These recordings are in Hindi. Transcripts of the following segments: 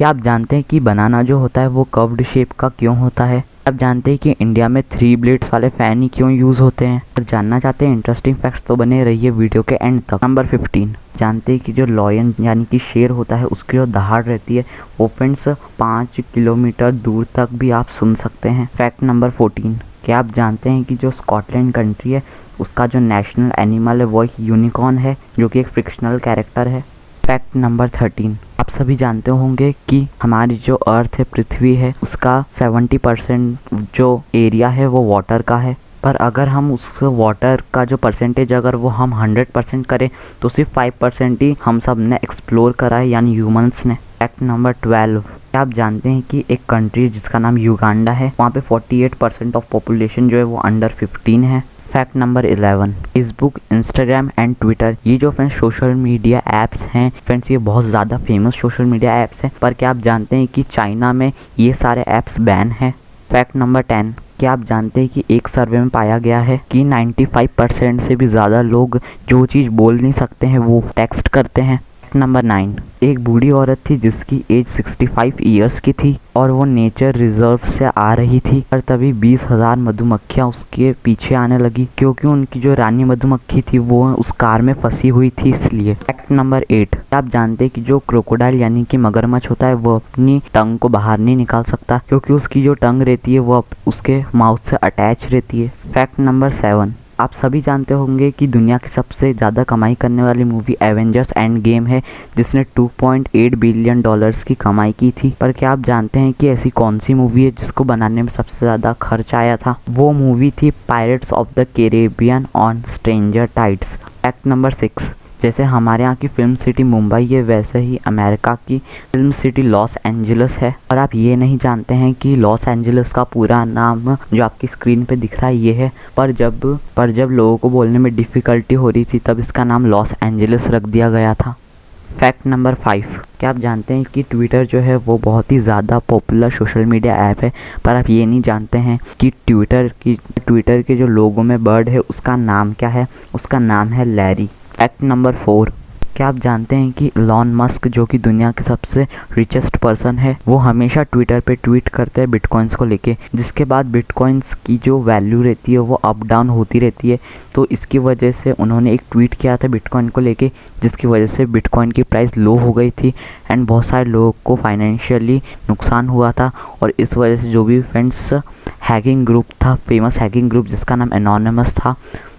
क्या आप जानते हैं कि बनाना जो होता है वो कर्व्ड शेप का क्यों होता है? आप जानते हैं कि इंडिया में 3 ब्लेड्स वाले फैन ही क्यों यूज़ होते हैं? अगर जानना चाहते हैं इंटरेस्टिंग फैक्ट्स तो बने रहिए वीडियो के एंड तक। नंबर 15, जानते हैं कि जो लॉयन यानी कि शेर होता है उसकी जो दहाड़ रहती है वो फ्रेंड्स 5 किलोमीटर दूर तक भी आप सुन सकते हैं। फैक्ट नंबर 14, क्या आप जानते हैं कि जो स्कॉटलैंड कंट्री है उसका जो नेशनल एनिमल है वो एक यूनिकॉर्न है जो कि एक फिक्शनल कैरेक्टर है। फैक्ट नंबर 13, आप सभी जानते होंगे कि हमारी जो अर्थ है पृथ्वी है उसका 70% जो एरिया है वो वाटर का है, पर अगर हम उस वाटर का जो परसेंटेज अगर वो हम 100% करें तो सिर्फ 5% ही हम सब ने एक्सप्लोर करा है यानी ह्यूमंस ने। फैक्ट नंबर 12, क्या आप जानते हैं कि एक कंट्री जिसका नाम युगांडा है वहाँ पे 48% ऑफ पॉपुलेशन जो है वो अंडर 15 है। Fact number 11, Facebook, Instagram and Twitter ये जो फ्रेंड्स सोशल मीडिया ऐप्स हैं फ्रेंड्स ये बहुत ज़्यादा फेमस सोशल मीडिया ऐप्स हैं, पर क्या आप जानते हैं कि चाइना में ये सारे ऐप्स बैन हैं। फैक्ट नंबर 10, क्या आप जानते हैं कि एक सर्वे में पाया गया है कि 95% से भी ज़्यादा लोग जो चीज़ बोल नहीं सकते हैं वो टेक्स्ट करते हैं। नंबर 9, एक बूढ़ी औरत थी जिसकी एज 65 ईयर्स की थी और वो नेचर रिजर्व से आ रही थी, और तभी 20,000 मधुमक्खियाँ उसके पीछे आने लगी क्योंकि उनकी जो रानी मधुमक्खी थी वो उस कार में फंसी हुई थी इसलिए। फैक्ट नंबर 8, आप जानते हैं कि जो क्रोकोडाइल यानी कि मगरमच्छ होता है वो अपनी टंग को बाहर नहीं निकाल सकता क्योंकि उसकी जो टंग रहती है वो उसके माउथ से अटैच रहती है। फैक्ट नंबर 7, आप सभी जानते होंगे कि दुनिया की सबसे ज़्यादा कमाई करने वाली मूवी एवेंजर्स एंड गेम है जिसने 2.8 बिलियन डॉलर्स की कमाई की थी, पर क्या आप जानते हैं कि ऐसी कौन सी मूवी है जिसको बनाने में सबसे ज़्यादा खर्च आया था? वो मूवी थी pirates of the Caribbean on stranger tides. Fact number 6, जैसे हमारे यहाँ की फिल्म सिटी मुंबई है वैसे ही अमेरिका की फिल्म सिटी लॉस एंजलिस है, और आप ये नहीं जानते हैं कि लॉस एंजलिस का पूरा नाम जो आपकी स्क्रीन पे दिख रहा है ये है, पर जब लोगों को बोलने में डिफ़िकल्टी हो रही थी तब इसका नाम लॉस एंजलिस रख दिया गया था। फैक्ट नंबर 5, क्या आप जानते हैं कि ट्विटर जो है वो बहुत ही ज़्यादा पॉपुलर सोशल मीडिया ऐप है, पर आप ये नहीं जानते हैं कि ट्विटर के जो लोगों में बर्ड है उसका नाम क्या है? उसका नाम है लैरी। फैक्ट नंबर 4, क्या आप जानते हैं कि इलॉन मस्क जो कि दुनिया के सबसे रिचेस्ट पर्सन है वो हमेशा ट्विटर पे ट्वीट करते हैं बिटकॉइंस को लेके, जिसके बाद बिटकॉइंस की जो वैल्यू रहती है वो अप डाउन होती रहती है। तो इसकी वजह से उन्होंने एक ट्वीट किया था बिटकॉइन को लेके जिसकी वजह से बिटकॉइन की प्राइस लो हो गई थी एंड बहुत सारे लोगों को फाइनेंशियली नुकसान हुआ था, और इस वजह से जो भी फ्रेंड्स हैकिंग ग्रुप था, फेमस हैकिंग ग्रुप जिसका नाम एनोनिमस था,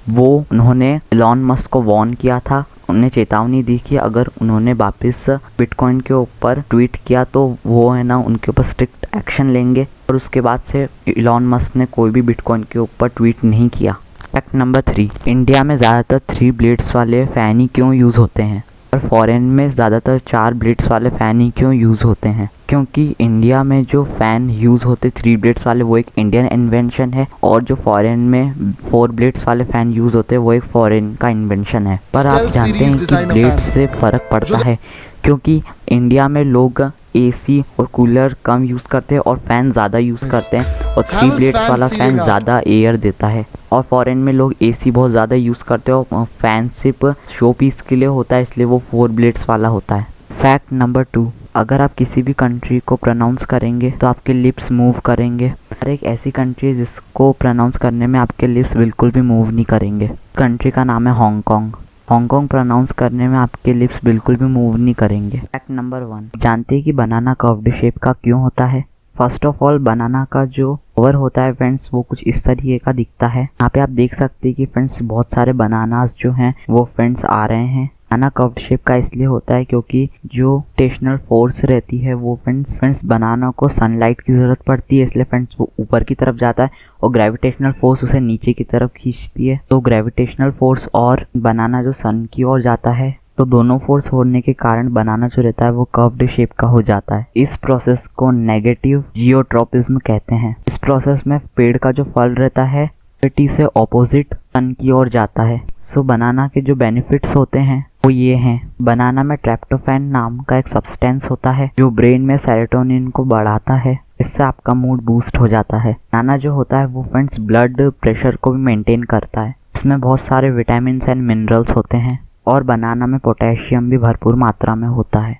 वो उन्होंने इलॉन मस्क को वार्न किया था, उन्हें चेतावनी दी कि अगर उन्होंने वापस बिटकॉइन के ऊपर ट्वीट किया तो वो है ना उनके ऊपर स्ट्रिक्ट एक्शन लेंगे, और उसके बाद से इलॉन मस्क ने कोई भी बिटकॉइन के ऊपर ट्वीट नहीं किया। फैक्ट नंबर 3, इंडिया में ज़्यादातर 3 ब्लेड्स वाले फ़ैन ही क्यों यूज़ होते हैं और फॉरेन में ज़्यादातर 4 ब्लेड्स वाले फ़ैन ही क्यों यूज़ होते हैं? क्योंकि इंडिया में जो फ़ैन यूज़ होते 3 ब्लेड्स वाले वो एक इंडियन इन्वेंशन है, और जो फॉरेन में 4 ब्लेड्स वाले फ़ैन यूज़ होते हैं वो एक फॉरेन का इन्वेंशन है। पर आप जानते हैं कि ब्लेड से फ़र्क पड़ता है क्योंकि इंडिया में लोग एसी और कूलर कम यूज़ करते हैं और फ़ैन ज़्यादा यूज़ करते हैं, और 3 ब्लेड्स वाला फ़ैन ज़्यादा एयर देता है, और फॉरेन में लोग एसी बहुत ज़्यादा यूज़ करते हैं और फ़ैन सिर्फ शो पीस के लिए होता है इसलिए वो 4 ब्लेड्स वाला होता है। फैक्ट नंबर 2, अगर आप किसी भी कंट्री को प्रोनाउंस करेंगे तो आपके लिप्स मूव करेंगे, और एक ऐसी कंट्री है जिसको प्रोनाउंस करने में आपके लिप्स बिल्कुल भी मूव नहीं करेंगे। कंट्री का नाम है हांगकांग। हांगकांग प्रोनाउंस करने में आपके लिप्स बिल्कुल भी मूव नहीं करेंगे। फैक्ट नंबर 1, जानते हैं कि बनाना कर्व्ड शेप का क्यों होता है? फर्स्ट ऑफ ऑल बनाना का जो कवर होता है फ्रेंड्स वो कुछ इस तरीके का दिखता है। यहाँ पे आप देख सकते हैं कि फ्रेंड्स बहुत सारे बनानास जो हैं वो फ्रेंड्स आ रहे हैं। बनाना कर्व्ड शेप का इसलिए होता है क्योंकि जो रोटेशनल फोर्स रहती है वो फ्रेंड्स बनाना को सनलाइट की ज़रूरत पड़ती है, इसलिए फ्रेंड्स वो ऊपर की तरफ जाता है, और ग्रेविटेशनल फोर्स उसे नीचे की तरफ खींचती है। तो ग्रेविटेशनल फोर्स और बनाना जो सन की ओर जाता है तो दोनों फोर्स होने के कारण बनाना जो रहता है वो कर्व्ड शेप का हो जाता है। इस प्रोसेस को नेगेटिव जियोट्रॉपिज्म कहते हैं। इस प्रोसेस में पेड़ का जो फल रहता है ग्रेविटी से ऑपोजिट सन की ओर जाता है। सो बनाना के जो बेनिफिट्स होते हैं वो ये हैं। बनाना में ट्रिप्टोफैन नाम का एक सब्सटेंस होता है जो ब्रेन में सेरोटोनिन को बढ़ाता है, इससे आपका मूड बूस्ट हो जाता है। बनाना जो होता है वो फ्रेंड्स ब्लड प्रेशर को भी मेंटेन करता है। इसमें बहुत सारे विटामिन एंड मिनरल्स होते हैं, और बनाना में पोटेशियम भी भरपूर मात्रा में होता है।